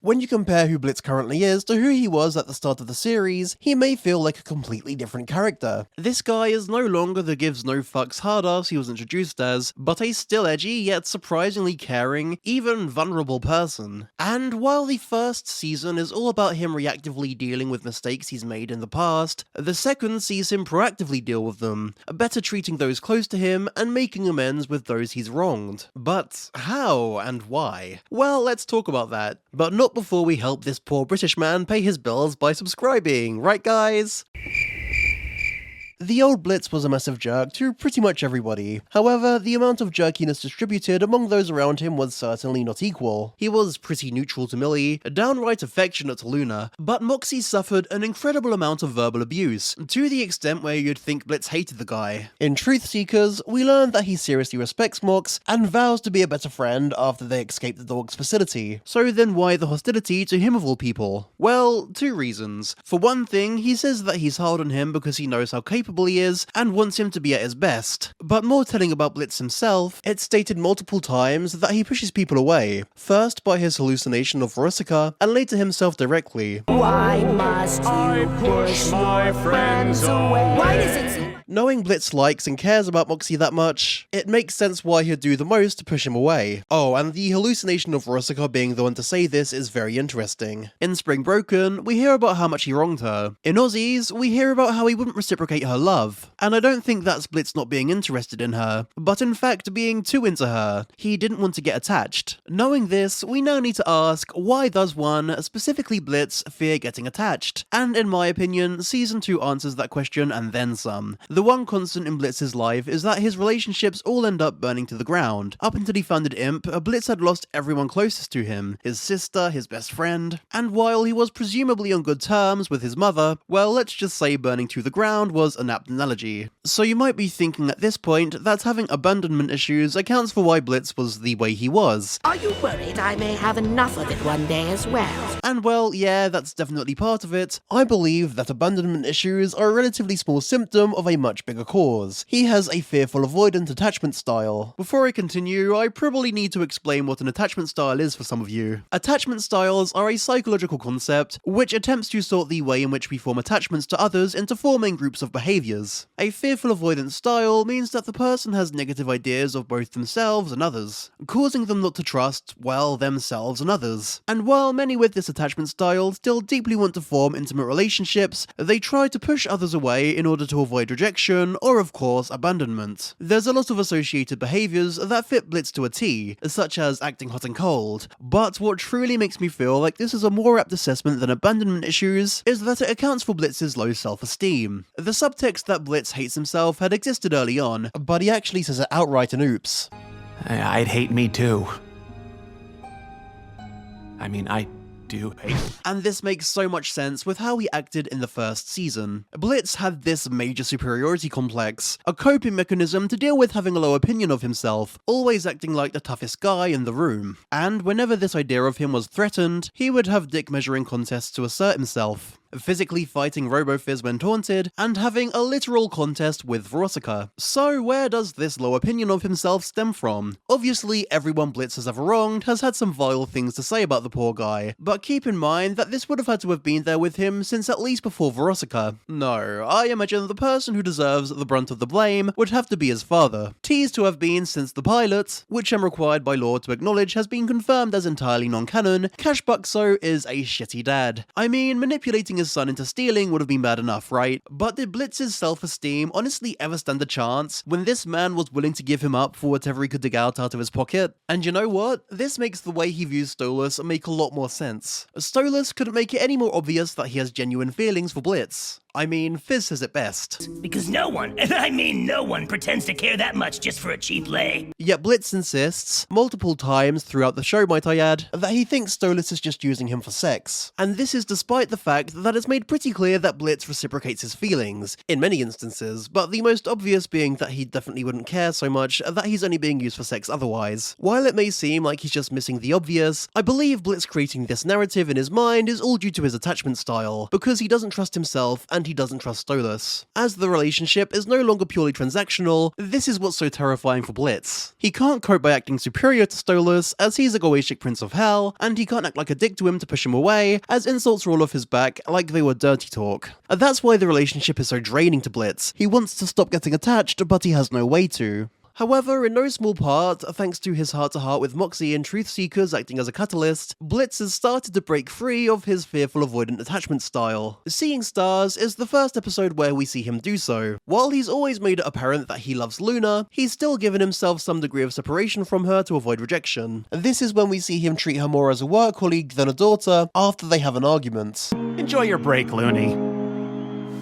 When you compare who Blitz currently is to who he was at the start of the series, he may feel like a completely different character. This guy is no longer the gives no fucks hard ass he was introduced as, but a still edgy yet surprisingly caring, even vulnerable person. And while the first season is all about him reactively dealing with mistakes he's made in the past, the second sees him proactively deal with them, better treating those close to him and making amends with those he's wronged. But how and why? Well, let's talk about that, but not before we help this poor British man pay his bills by subscribing, right guys? The old Blitz was a massive jerk to pretty much everybody. However, the amount of jerkiness distributed among those around him was certainly not equal. He was pretty neutral to Millie, downright affectionate to Luna, but Moxie suffered an incredible amount of verbal abuse, to the extent where you'd think Blitz hated the guy. In Truth Seekers, we learn that he seriously respects Mox and vows to be a better friend after they escape the dog's facility. So then why the hostility to him of all people? Well, two reasons. For one thing, he says that he's hard on him because he knows how capable he is and wants him to be at his best. But more telling about Blitz himself, it's stated multiple times that he pushes people away. First by his hallucination of Verosika, and later himself directly. Why must you push my friends away? Why does it seem... Knowing Blitz likes and cares about Moxie that much, it makes sense why he'd do the most to push him away. Oh, and the hallucination of Verosika being the one to say this is very interesting. In Spring Broken, we hear about how much he wronged her. In Aussie's, we hear about how he wouldn't reciprocate her love. And I don't think that's Blitz not being interested in her, but in fact being too into her. He didn't want to get attached. Knowing this, we now need to ask, why does one, specifically Blitz, fear getting attached? And in my opinion, Season 2 answers that question and then some. The one constant in Blitz's life is that his relationships all end up burning to the ground. Up until he founded Imp, Blitz had lost everyone closest to him, his sister, his best friend, and while he was presumably on good terms with his mother, well, let's just say burning to the ground was an apt analogy. So you might be thinking at this point that having abandonment issues accounts for why Blitz was the way he was. Are you worried I may have enough of it one day as well? And well, yeah, that's definitely part of it. I believe that abandonment issues are a relatively small symptom of a much bigger cause. He has a fearful-avoidant attachment style. Before I continue, I probably need to explain what an attachment style is for some of you. Attachment styles are a psychological concept which attempts to sort the way in which we form attachments to others into forming groups of behaviors. A fearful-avoidant style means that the person has negative ideas of both themselves and others, causing them not to trust, well, themselves and others. And while many with this attachment style still deeply want to form intimate relationships, they try to push others away in order to avoid rejection or of course abandonment. There's a lot of associated behaviours that fit Blitz to a T, such as acting hot and cold, but what truly makes me feel like this is a more apt assessment than abandonment issues is that it accounts for Blitz's low self-esteem. The subtext that Blitz hates himself had existed early on, but he actually says it outright in Oops. I'd hate me too. I mean, I do hate. And this makes so much sense with how he acted in the first season. Blitz had this major superiority complex, a coping mechanism to deal with having a low opinion of himself, always acting like the toughest guy in the room. And whenever this idea of him was threatened, he would have dick measuring contests to assert himself, physically fighting Robo-Fizz when taunted, and having a literal contest with Verosika. So where does this low opinion of himself stem from? Obviously, everyone Blitz has ever wronged has had some vile things to say about the poor guy, but keep in mind that this would have had to have been there with him since at least before Verosika. No, I imagine the person who deserves the brunt of the blame would have to be his father. Teased to have been since the pilot, which I'm required by law to acknowledge has been confirmed as entirely non-canon, Cash Buxo is a shitty dad. I mean, manipulating his son into stealing would have been bad enough, right? But did Blitz's self-esteem honestly ever stand a chance when this man was willing to give him up for whatever he could dig out of his pocket? And you know what? This makes the way he views Stolitz make a lot more sense. Stolitz couldn't make it any more obvious that he has genuine feelings for Blitz. I mean, Fizz says it best. Because no one, and I mean no one, pretends to care that much just for a cheap lay. Yet Blitz insists, multiple times throughout the show might I add, that he thinks Stolitz is just using him for sex. And this is despite the fact that it's made pretty clear that Blitz reciprocates his feelings, in many instances, but the most obvious being that he definitely wouldn't care so much that he's only being used for sex otherwise. While it may seem like he's just missing the obvious, I believe Blitz creating this narrative in his mind is all due to his attachment style, because he doesn't trust himself and and he doesn't trust Stolitz. As the relationship is no longer purely transactional, this is what's so terrifying for Blitz. He can't cope by acting superior to Stolitz, as he's a Goetic prince of hell, and he can't act like a dick to him to push him away, as insults roll off his back like they were dirty talk. And that's why the relationship is so draining to Blitz. He wants to stop getting attached, but he has no way to. However, in no small part, thanks to his heart-to-heart with Moxie and Truth Seekers acting as a catalyst, Blitz has started to break free of his fearful-avoidant attachment style. Seeing Stars is the first episode where we see him do so. While he's always made it apparent that he loves Luna, he's still given himself some degree of separation from her to avoid rejection. This is when we see him treat her more as a work colleague than a daughter after they have an argument. Enjoy your break, Looney.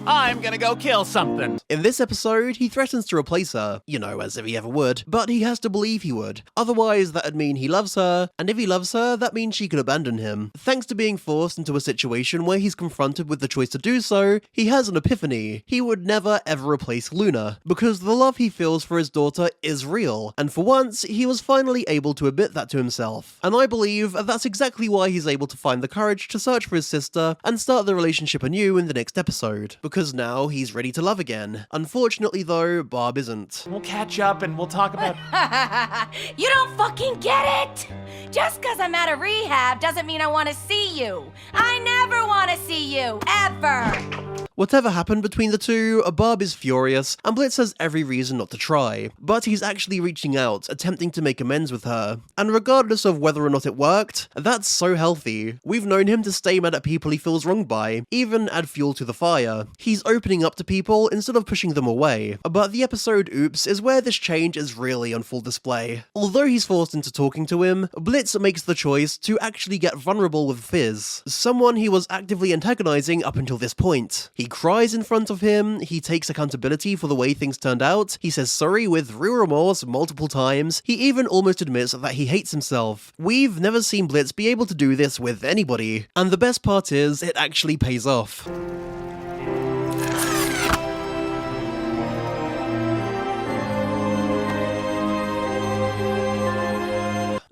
I'm gonna go kill something. In this episode, he threatens to replace her, you know, as if he ever would, but he has to believe he would. Otherwise, that'd mean he loves her, and if he loves her, that means she could abandon him. Thanks to being forced into a situation where he's confronted with the choice to do so, he has an epiphany. He would never ever replace Luna, because the love he feels for his daughter is real, and for once, he was finally able to admit that to himself. And I believe that's exactly why he's able to find the courage to search for his sister and start the relationship anew in the next episode. Because now he's ready to love again. Unfortunately though, Barb isn't. We'll catch up and we'll talk about... You don't fucking get it! Just cause I'm out of rehab doesn't mean I want to see you. I never want to see you, ever! Whatever happened between the two, Barb is furious, and Blitz has every reason not to try. But he's actually reaching out, attempting to make amends with her. And regardless of whether or not it worked, that's so healthy. We've known him to stay mad at people he feels wronged by, even add fuel to the fire. He's opening up to people instead of pushing them away. But the episode Oops is where this change is really on full display. Although he's forced into talking to him, Blitz makes the choice to actually get vulnerable with Fizz, someone he was actively antagonizing up until this point. He cries in front of him, he takes accountability for the way things turned out, he says sorry with real remorse multiple times, he even almost admits that he hates himself. We've never seen Blitz be able to do this with anybody, and the best part is, it actually pays off.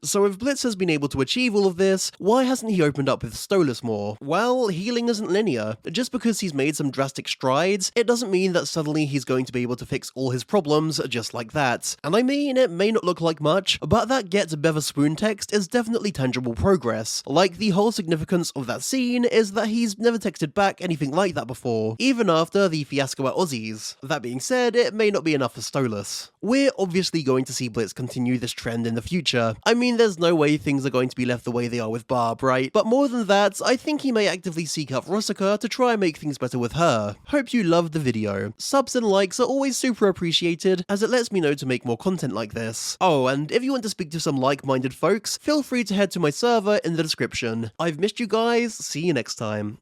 So if Blitz has been able to achieve all of this, why hasn't he opened up with Stolitz more? Well, healing isn't linear. Just because he's made some drastic strides, it doesn't mean that suddenly he's going to be able to fix all his problems just like that. And I mean, it may not look like much, but that Get Better Spoon text is definitely tangible progress. Like, the whole significance of that scene is that he's never texted back anything like that before, even after the fiasco at Ozzie's. That being said, it may not be enough for Stolitz. We're obviously going to see Blitz continue this trend in the future. I mean, there's no way things are going to be left the way they are with Barb, right? But more than that, I think he may actively seek out Verosika to try and make things better with her. Hope you loved the video. Subs and likes are always super appreciated, as it lets me know to make more content like this. Oh, and if you want to speak to some like-minded folks, feel free to head to my server in the description. I've missed you guys, see you next time.